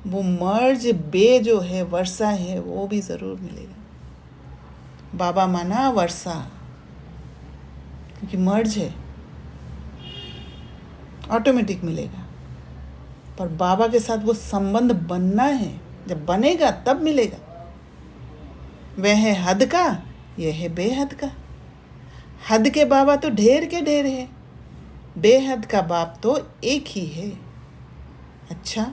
वो मर्ज बे जो है वर्षा है वो भी ज़रूर मिलेगा। बाबा माना वर्षा, क्योंकि मर्ज है, ऑटोमेटिक मिलेगा। पर बाबा के साथ वो संबंध बनना है, जब बनेगा तब मिलेगा। वह है हद का, यह है बेहद का। हद के बाबा तो ढेर के ढेर है, बेहद का बाप तो एक ही है। अच्छा,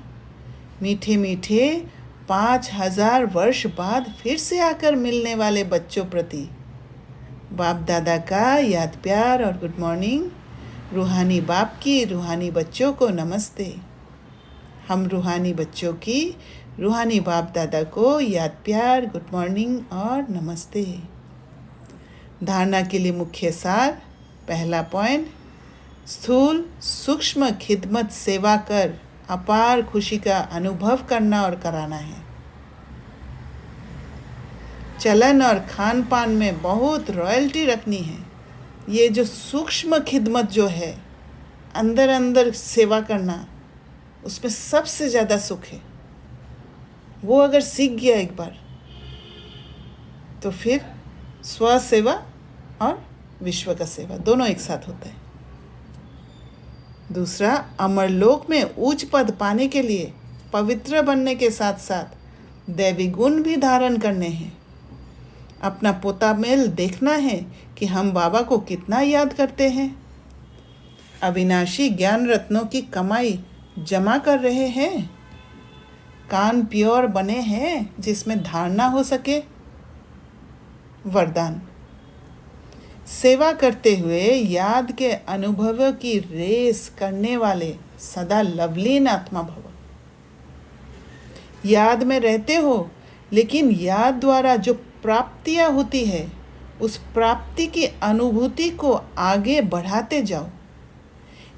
मीठे मीठे 5000 वर्ष बाद फिर से आकर मिलने वाले बच्चों प्रति बाप दादा का याद प्यार और गुड मॉर्निंग। रूहानी बाप की रूहानी बच्चों को नमस्ते। हम रूहानी बच्चों की रूहानी बाप दादा को याद प्यार, गुड मॉर्निंग और नमस्ते। धारणा के लिए मुख्य सार, पहला पॉइंट, स्थूल सूक्ष्म खिदमत सेवा कर अपार खुशी का अनुभव करना और कराना है। चलन और खान पान में बहुत रॉयल्टी रखनी है। ये जो सूक्ष्म खिदमत जो है, अंदर अंदर सेवा करना, उसमें सबसे ज़्यादा सुख है। वो अगर सीख गया एक बार तो फिर स्व सेवा और विश्व का सेवा दोनों एक साथ होता है। दूसरा, अमरलोक में उच्च पद पाने के लिए पवित्र बनने के साथ साथ दैवी गुण भी धारण करने हैं। अपना पोता मेल देखना है कि हम बाबा को कितना याद करते हैं। अविनाशी ज्ञान रत्नों की कमाई जमा कर रहे हैं। कान प्योर बने हैं जिसमें धारणा हो सके। वरदान, सेवा करते हुए याद के अनुभवों की रेस करने वाले सदा लवलीन आत्मा भव। याद में रहते हो, लेकिन याद द्वारा जो प्राप्तियाँ होती है उस प्राप्ति की अनुभूति को आगे बढ़ाते जाओ।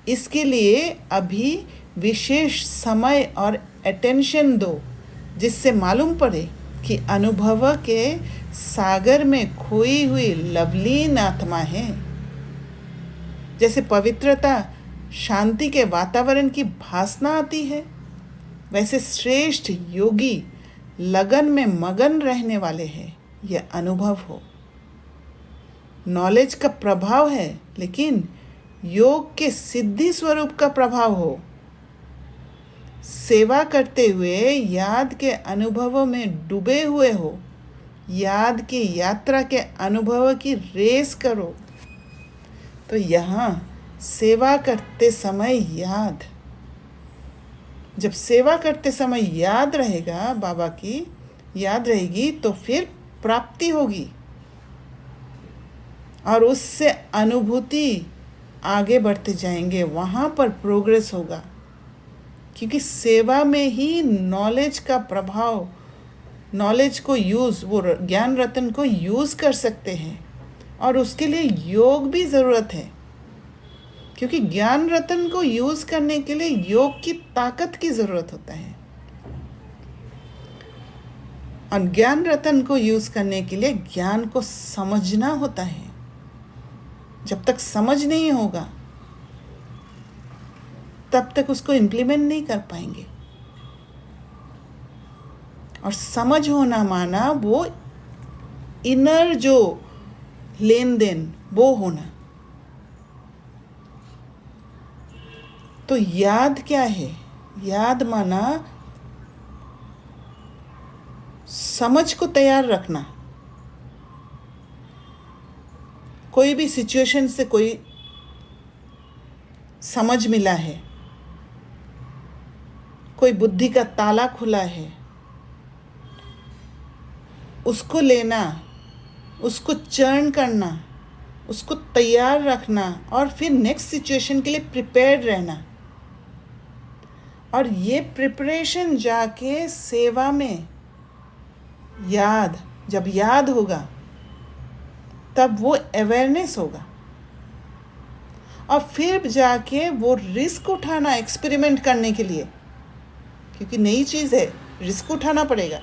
इसके लिए अभी विशेष समय और अटेंशन दो, जिससे मालूम पड़े कि अनुभव के सागर में खोई हुई लवलीन आत्मा है। जैसे पवित्रता, शांति के वातावरण की भासना आती है, वैसे श्रेष्ठ योगी लगन में मगन रहने वाले हैं। यह अनुभव हो। नॉलेज का प्रभाव है, लेकिन योग के सिद्धि स्वरूप का प्रभाव हो। सेवा करते हुए याद के अनुभवों में डूबे हुए हो। याद की यात्रा के अनुभव की रेस करो। तो यहाँ सेवा करते समय याद, जब सेवा करते समय याद रहेगा, बाबा की याद रहेगी, तो फिर प्राप्ति होगी और उससे अनुभूति आगे बढ़ते जाएंगे। वहाँ पर प्रोग्रेस होगा, क्योंकि सेवा में ही नॉलेज का प्रभाव, नॉलेज को यूज़, वो ज्ञान रत्न को यूज़ कर सकते हैं। और उसके लिए योग भी ज़रूरत है, क्योंकि ज्ञान रत्न को यूज़ करने के लिए योग की ताकत की ज़रूरत होता है। और ज्ञान रत्न को यूज़ करने के लिए ज्ञान को समझना होता है। जब तक समझ नहीं होगा तब तक उसको इम्प्लीमेंट नहीं कर पाएंगे। और समझ होना माना वो इनर जो लेन देन वो होना। तो याद क्या है? याद माना समझ को तैयार रखना। कोई भी सिचुएशन से कोई समझ मिला है, कोई बुद्धि का ताला खुला है, उसको लेना, उसको चर्न करना, उसको तैयार रखना और फिर नेक्स्ट सिचुएशन के लिए प्रिपेयर्ड रहना। और ये प्रिपरेशन जाके सेवा में याद, जब याद होगा तब वो अवेयरनेस होगा। और फिर जाके वो रिस्क उठाना एक्सपेरिमेंट करने के लिए, क्योंकि नई चीज़ है, रिस्क उठाना पड़ेगा।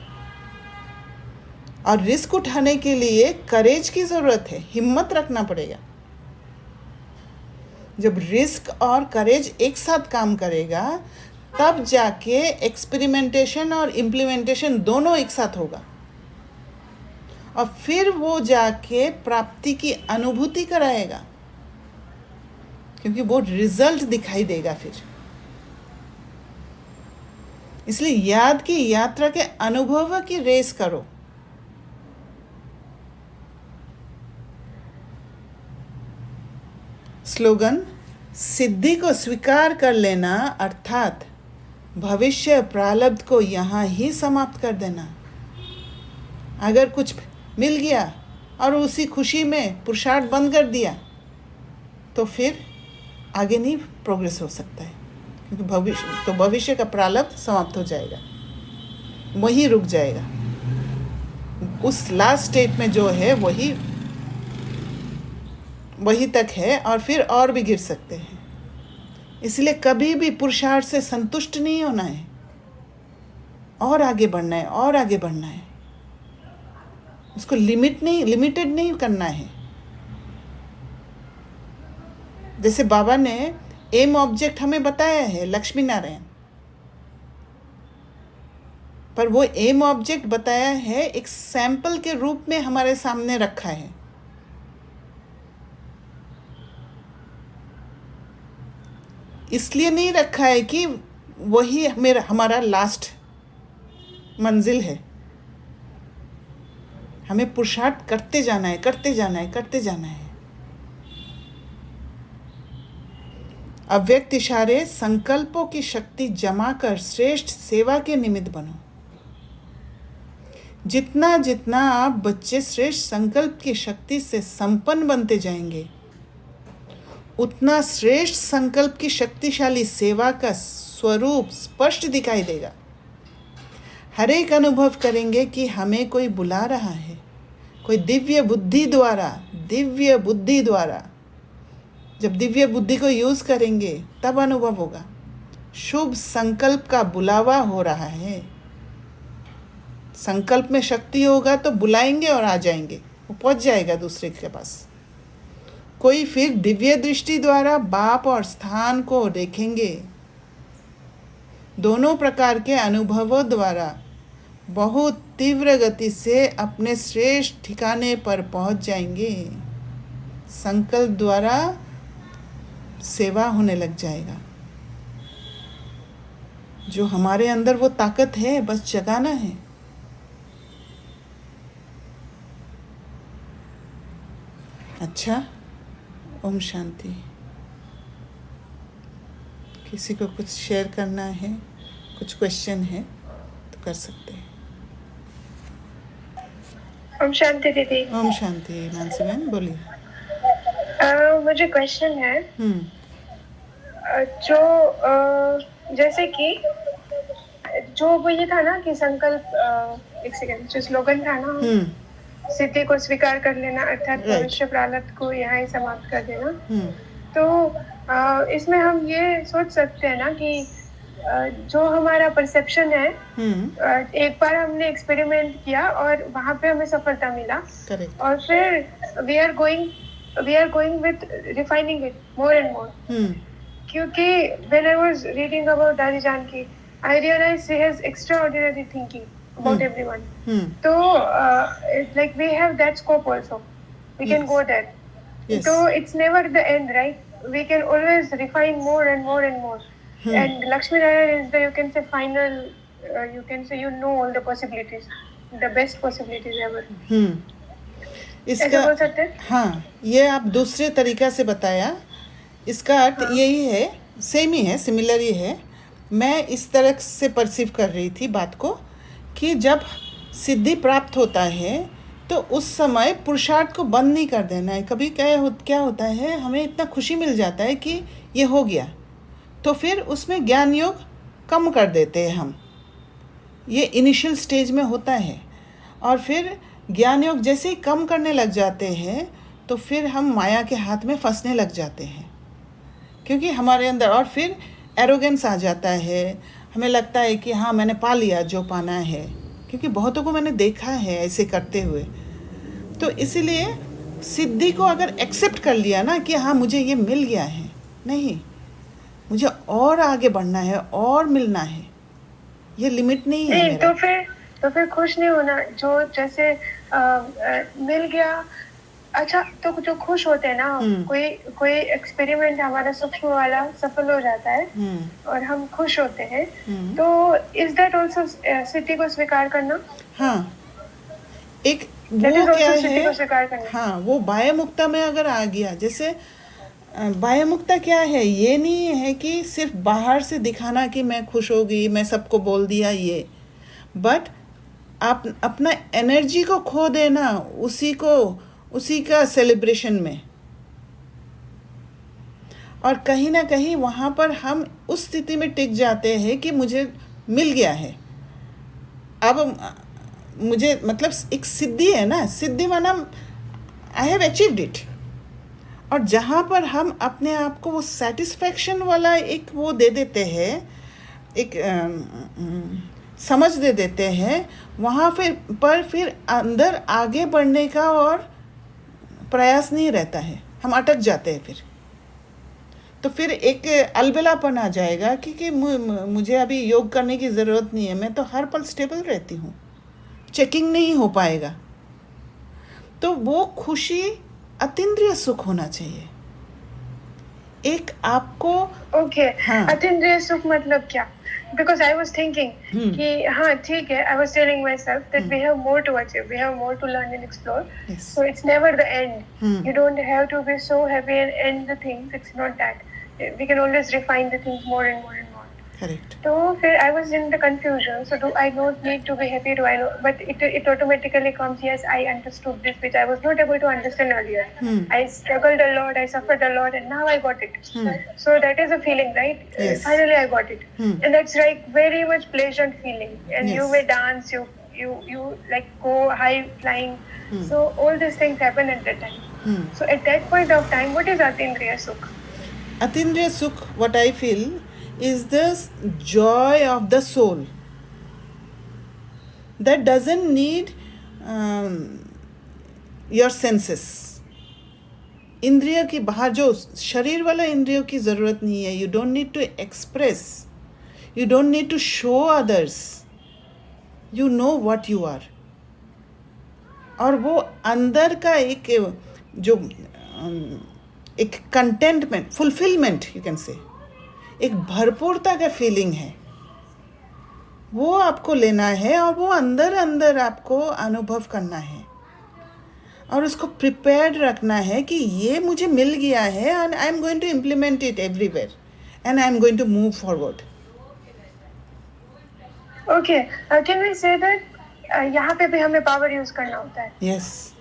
और रिस्क उठाने के लिए करेज की ज़रूरत है, हिम्मत रखना पड़ेगा। जब रिस्क और करेज एक साथ काम करेगा तब जाके एक्सपेरिमेंटेशन और इम्प्लीमेंटेशन दोनों एक साथ होगा। और फिर वो जाके प्राप्ति की अनुभूति कराएगा, क्योंकि वो रिजल्ट दिखाई देगा फिर। इसलिए याद की यात्रा के अनुभव की रेस करो। स्लोगन: सिद्धि को स्वीकार कर लेना, अर्थात भविष्य प्रारब्ध को यहाँ ही समाप्त कर देना। अगर कुछ मिल गया और उसी खुशी में पुरुषार्थ बंद कर दिया तो फिर आगे नहीं प्रोग्रेस हो सकता है, क्योंकि भविष्य का प्रारब्ध समाप्त हो जाएगा, वहीं रुक जाएगा। उस लास्ट स्टेट में जो है वही तक है और फिर और भी गिर सकते हैं। इसलिए कभी भी पुरुषार्थ से संतुष्ट नहीं होना है, और आगे बढ़ना है, और आगे बढ़ना है। उसको लिमिटेड नहीं करना है। जैसे बाबा ने एम ऑब्जेक्ट हमें बताया है, लक्ष्मी नारायण, पर वो एम ऑब्जेक्ट बताया है एक सैंपल के रूप में हमारे सामने रखा है। इसलिए नहीं रखा है कि वही हमारा लास्ट मंजिल है। हमें पुरुषार्थ करते जाना है। अव्यक्त इशारे संकल्पों की शक्ति जमा कर श्रेष्ठ सेवा के निमित्त बनो। जितना जितना आप बच्चे श्रेष्ठ संकल्प की शक्ति से संपन्न बनते जाएंगे, उतना श्रेष्ठ संकल्प की शक्तिशाली सेवा का स्वरूप स्पष्ट दिखाई देगा। हर एक अनुभव करेंगे कि हमें कोई बुला रहा है, कोई दिव्य बुद्धि द्वारा। जब दिव्य बुद्धि को यूज़ करेंगे तब अनुभव होगा। शुभ संकल्प का बुलावा हो रहा है। संकल्प में शक्ति होगा तो बुलाएंगे और आ जाएंगे, वो पहुंच जाएगा दूसरे के पास। कोई फिर दिव्य दृष्टि द्वारा बाप और स्थान को देखेंगे। दोनों प्रकार के अनुभवों द्वारा बहुत तीव्र गति से अपने श्रेष्ठ ठिकाने पर पहुंच जाएंगे। संकल्प द्वारा सेवा होने लग जाएगा। जो हमारे अंदर वो ताकत है, बस जगाना है। अच्छा, ओम शांति। किसी को कुछ शेयर करना है, कुछ क्वेश्चन है तो कर सकते हैं। ओम शांति दीदी। ओम शांति। मानसी बहन बोलिए। मुझे क्वेश्चन है। जो जैसे कि जो वो ये था ना कि संकल्प, एक सेकंड, जो स्लोगन था ना, सिद्धि को स्वीकार कर लेना अर्थात भविष्य प्रारब्ध को यहाँ ही समाप्त कर देना। तो इसमें हम ये सोच सकते हैं ना कि जो हमारा परसेप्शन है, एक बार हमने एक्सपेरिमेंट किया और वहाँ पे हमें सफलता मिला। Correct. और फिर we are going with refining it more and more. क्योंकि when I was reading about Dadi Janki, I realized she has extraordinary thinking about everyone. So like we have that scope also. We can go there. Yes. So it's never the end, right? We can always refine more and more and more. And Lakshmi Narayan is the, you can say, final, you can say, you know, all the possibilities, the best possibilities ever. इसका बोल सकते हैं? हाँ, ये आप दूसरे तरीका से बताया। इसका अर्थ यही है, सेम ही है, सिमिलर ही है। मैं इस तरह से परसीव कर रही थी बात को कि जब सिद्धि प्राप्त होता है तो उस समय पुरुषार्थ को बंद नहीं कर देना है। कभी क्या होता है, हमें इतना खुशी मिल जाता है कि ये हो गया, तो फिर उसमें ज्ञान योग कम कर देते हैं हम। ये इनिशियल स्टेज में होता है, और फिर ज्ञान योग जैसे ही कम करने लग जाते हैं तो फिर हम माया के हाथ में फंसने लग जाते हैं, क्योंकि हमारे अंदर, और फिर एरोगेंस आ जाता है। हमें लगता है कि हाँ, मैंने पा लिया जो पाना है, क्योंकि बहुतों को मैंने देखा है ऐसे करते हुए। तो इसीलिए सिद्धि को अगर एक्सेप्ट कर लिया ना कि हाँ मुझे ये मिल गया है, नहीं, मुझे और आगे बढ़ना है और मिलना है, ये लिमिट नहीं है मेरा। तो फिर खुश नहीं होना। जो जैसे मिल गया, अच्छा, तो जो खुश होते हैं ना, कोई एक्सपेरिमेंट हमारा सूक्ष्म वाला सफल हो जाता है और हम खुश होते हैं, तो इज दैट आल्सो सिद्धि को स्वीकार करना? हाँ, एक वो क्या है, हाँ, वो बाह्य मुक्ता में अगर आ गया। जैसे बाह्य मुक्ता क्या है, ये नहीं है कि सिर्फ बाहर से दिखाना कि मैं खुश हो गई, मैं सबको बोल दिया ये, बट आप अपना एनर्जी को खो देना उसी का सेलिब्रेशन में। और कहीं ना कहीं वहाँ पर हम उस स्थिति में टिक जाते हैं कि मुझे मिल गया है, अब मुझे, मतलब एक सिद्धि है ना, सिद्धि माना आई हैव अचीव्ड इट। और जहाँ पर हम अपने आप को वो सेटिस्फैक्शन वाला एक वो दे देते हैं, एक समझ दे देते हैं, वहाँ फिर अंदर आगे बढ़ने का और प्रयास नहीं रहता है, हम अटक जाते हैं। फिर तो फिर एक अलबेलापन आ जाएगा कि मुझे अभी योग करने की ज़रूरत नहीं है, मैं तो हर पल स्टेबल रहती हूँ, चेकिंग नहीं हो पाएगा। तो वो खुशी अतीन्द्रिय सुख होना चाहिए। एक आपको हाँ, अतीन्द्रिय सुख मतलब क्या? Because I was thinking कि हाँ ठीक है, I was telling myself that we have more to achieve, we have more to learn and explore. Yes. So it's never the end. You don't have to be so happy and end the things. It's not that. We can always refine the things more and more and more. Correct. तो फिर I was in the confusion. So do I not need to be happy? Do I know? But it automatically comes. Yes, I understood this, which I was not able to understand earlier. I struggled a lot. I suffered a lot, and now I got it. So that is a feeling, right? Yes. Finally, I got it, and that's like very much pleasant feeling. And you Yes. may dance. You like go high flying. So all these things happen at that time. So at that point of time, what is Atindriya Sukh? Atindriya Sukh, what I feel, is this joy of the soul that doesn't need your senses. इंद्रिय की बाहर जो शरीर वाला इंद्रियों की ज़रूरत नहीं है. You don't need to express, you don't need to show others, you know what you are. और वो अंदर का एक जो एक containment, fulfilment you can say, एक भरपूरता का फीलिंग है, वो आपको लेना है और वो अंदर अंदर आपको अनुभव करना है और उसको प्रिपेयर्ड रखना है कि ये मुझे मिल गया है and I am going to implement it everywhere and I am going to move forward. Okay, can we say that यहाँ पे भी हमें पावर यूज करना होता है? Yes,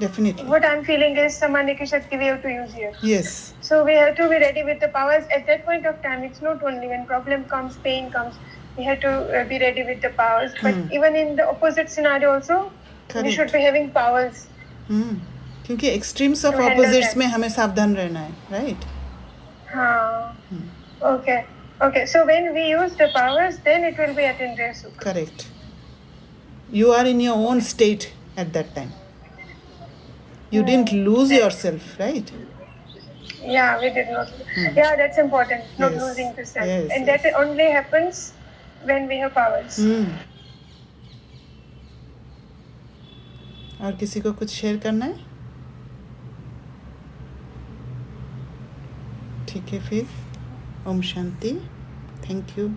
definitely. What I'm feeling is सामान्य की शक्ति we have to use here. Yes. So we have to be ready with the powers at that point of time. It's not only when problem comes, pain comes, we have to be ready with the powers. But even in the opposite scenario also, Correct. we should be having powers. क्योंकि extremes of To handle opposites that. में हमें सावधान रहना है, right? हाँ. Okay. Okay. So when we use the powers, then it will be Atindriya Sukha. Correct. You are in your own state at that time. You didn't lose yourself, right? Yeah, we did not. Yeah, that's important. Not Yes. losing the self. Yes, And that only happens when we have powers. और किसी को कुछ share करना है? ठीक है फिर. Om Shanti. Thank you.